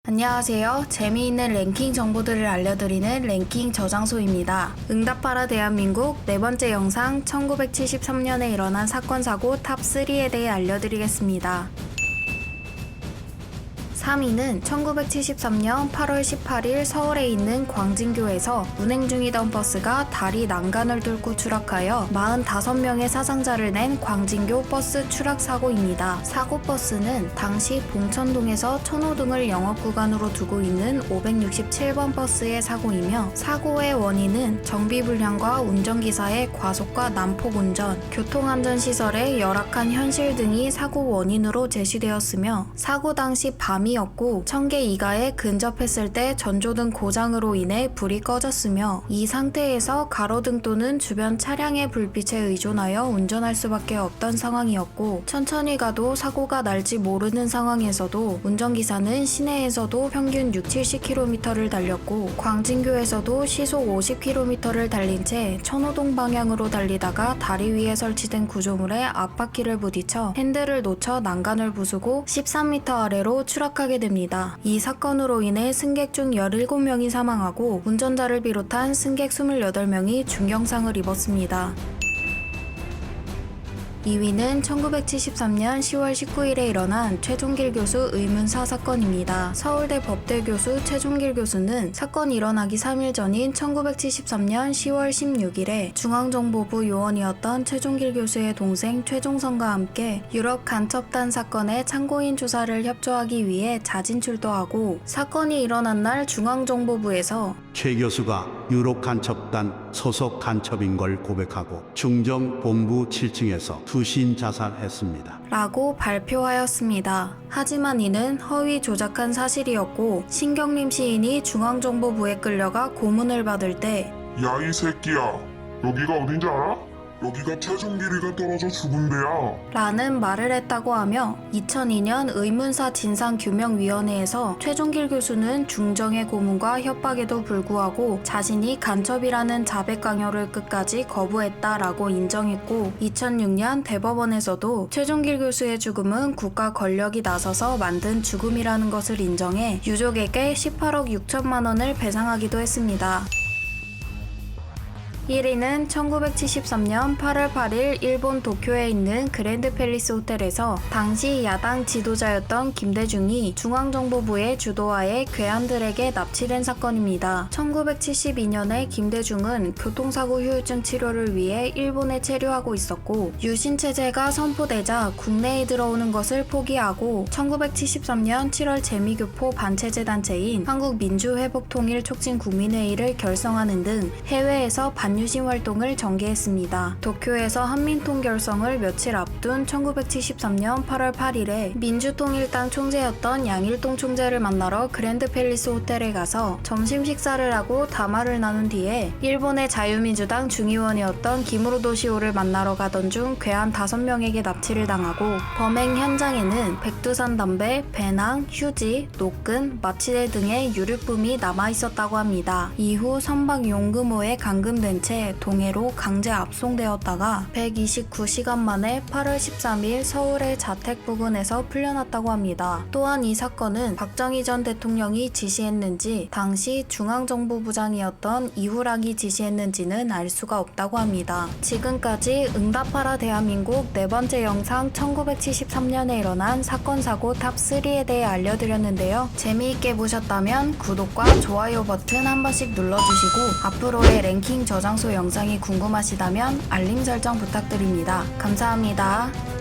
안녕하세요. 재미있는 랭킹 정보들을 알려드리는 랭킹 저장소입니다. 응답하라 대한민국 네 번째 영상 1973년에 일어난 사건 사고 탑3에 대해 알려드리겠습니다. 3위는 1973년 8월 18일 서울에 있는 광진교에서 운행 중이던 버스가 다리 난간을 뚫고 추락하여 45명의 사상자를 낸 광진교 버스 추락 사고입니다. 사고 버스는 당시 봉천동에서 천호동을 영업구간으로 두고 있는 567번 버스의 사고이며 사고의 원인은 정비불량과 운전기사의 과속과 난폭운전, 교통안전시설의 열악한 현실 등이 사고 원인으로 제시되었으며 사고 당시 밤이었고 청계 2가에 근접했을 때 전조등 고장으로 인해 불이 꺼졌으며 이 상태에서 가로등 또는 주변 차량의 불빛에 의존하여 운전할 수밖에 없던 상황이었고 천천히 가도 사고가 날지 모르는 상황에서도 운전기사는 시내에서도 평균 60-70km를 달렸고 광진교에서도 시속 50km를 달린 채 천호동 방향으로 달리다가 다리 위에 설치된 구조물에 앞바퀴를 부딪혀 핸들을 놓쳐 난간을 부수고 13m 아래로 추락하게 됩니다. 이 사건으로 인해 승객 중 17명이 사망하고 운전자를 비롯한 승객 28명이 중경상을 입었습니다. 2위는 1973년 10월 19일에 일어난 최종길 교수 의문사 사건입니다. 서울대 법대 교수 최종길 교수는 사건이 일어나기 3일 전인 1973년 10월 16일에 중앙정보부 요원이었던 최종길 교수의 동생 최종선과 함께 유럽 간첩단 사건의 참고인 조사를 협조하기 위해 자진 출동하고 사건이 일어난 날 중앙정보부에서 최 교수가 유럽 간첩단 소속 간첩인 걸 고백하고 중정본부 7층에서 투신 자살했습니다. 라고 발표하였습니다. 하지만 이는 허위 조작한 사실이었고 신경림 시인이 중앙정보부에 끌려가 고문을 받을 때 야, 이 새끼야. 여기가 어딘지 알아? 여기가 최종길이가 떨어져 죽은 데야. 라는 말을 했다고 하며 2002년 의문사 진상규명위원회에서 최종길 교수는 중정의 고문과 협박에도 불구하고 자신이 간첩이라는 자백 강요를 끝까지 거부했다라고 인정했고 2006년 대법원에서도 최종길 교수의 죽음은 국가 권력이 나서서 만든 죽음이라는 것을 인정해 유족에게 18억 6천만 원을 배상하기도 했습니다. 1위는 1973년 8월 8일 일본 도쿄에 있는 그랜드 팰리스 호텔에서 당시 야당 지도자였던 김대중이 중앙정보부의 주도하에 괴한들에게 납치된 사건입니다. 1972년에 김대중은 교통사고 후유증 치료를 위해 일본에 체류하고 있었고 유신체제가 선포되자 국내에 들어오는 것을 포기하고 1973년 7월 재미교포 반체제 단체인 한국민주회복통일촉진국민회의를 결성하는 등 해외에서 반유신 활동을 전개했습니다. 도쿄에서 한민통 결성을 며칠 앞둔 1973년 8월 8일에 민주통일당 총재였던 양일동 총재를 만나러 그랜드 팰리스 호텔에 가서 점심 식사를 하고 담화를 나눈 뒤에 일본의 자유민주당 중의원이었던 기무로도 시오를 만나러 가던 중 괴한 5명에게 납치를 당하고 범행 현장에는 백두산 담배, 배낭, 휴지, 노끈, 마취대 등의 유류품이 남아있었다고 합니다. 이후 선박 용금호에 감금된 채 동해로 강제 압송되었다가 129시간 만에 8월 13일 서울의 자택 부근에서 풀려났다고 합니다. 또한 이 사건은 박정희 전 대통령이 지시했는지 당시 중앙정보부장이었던 이후락이 지시했는지는 알 수가 없다고 합니다. 지금까지 응답하라 대한민국 네 번째 영상 1973년에 일어난 사건 사고 탑3에 대해 알려드렸는데요. 재미있게 보셨다면 구독과 좋아요 버튼 한 번씩 눌러주시고 앞으로의 랭킹 저장소 영상이 궁금하시다면 알림 설정 부탁드립니다. 감사합니다.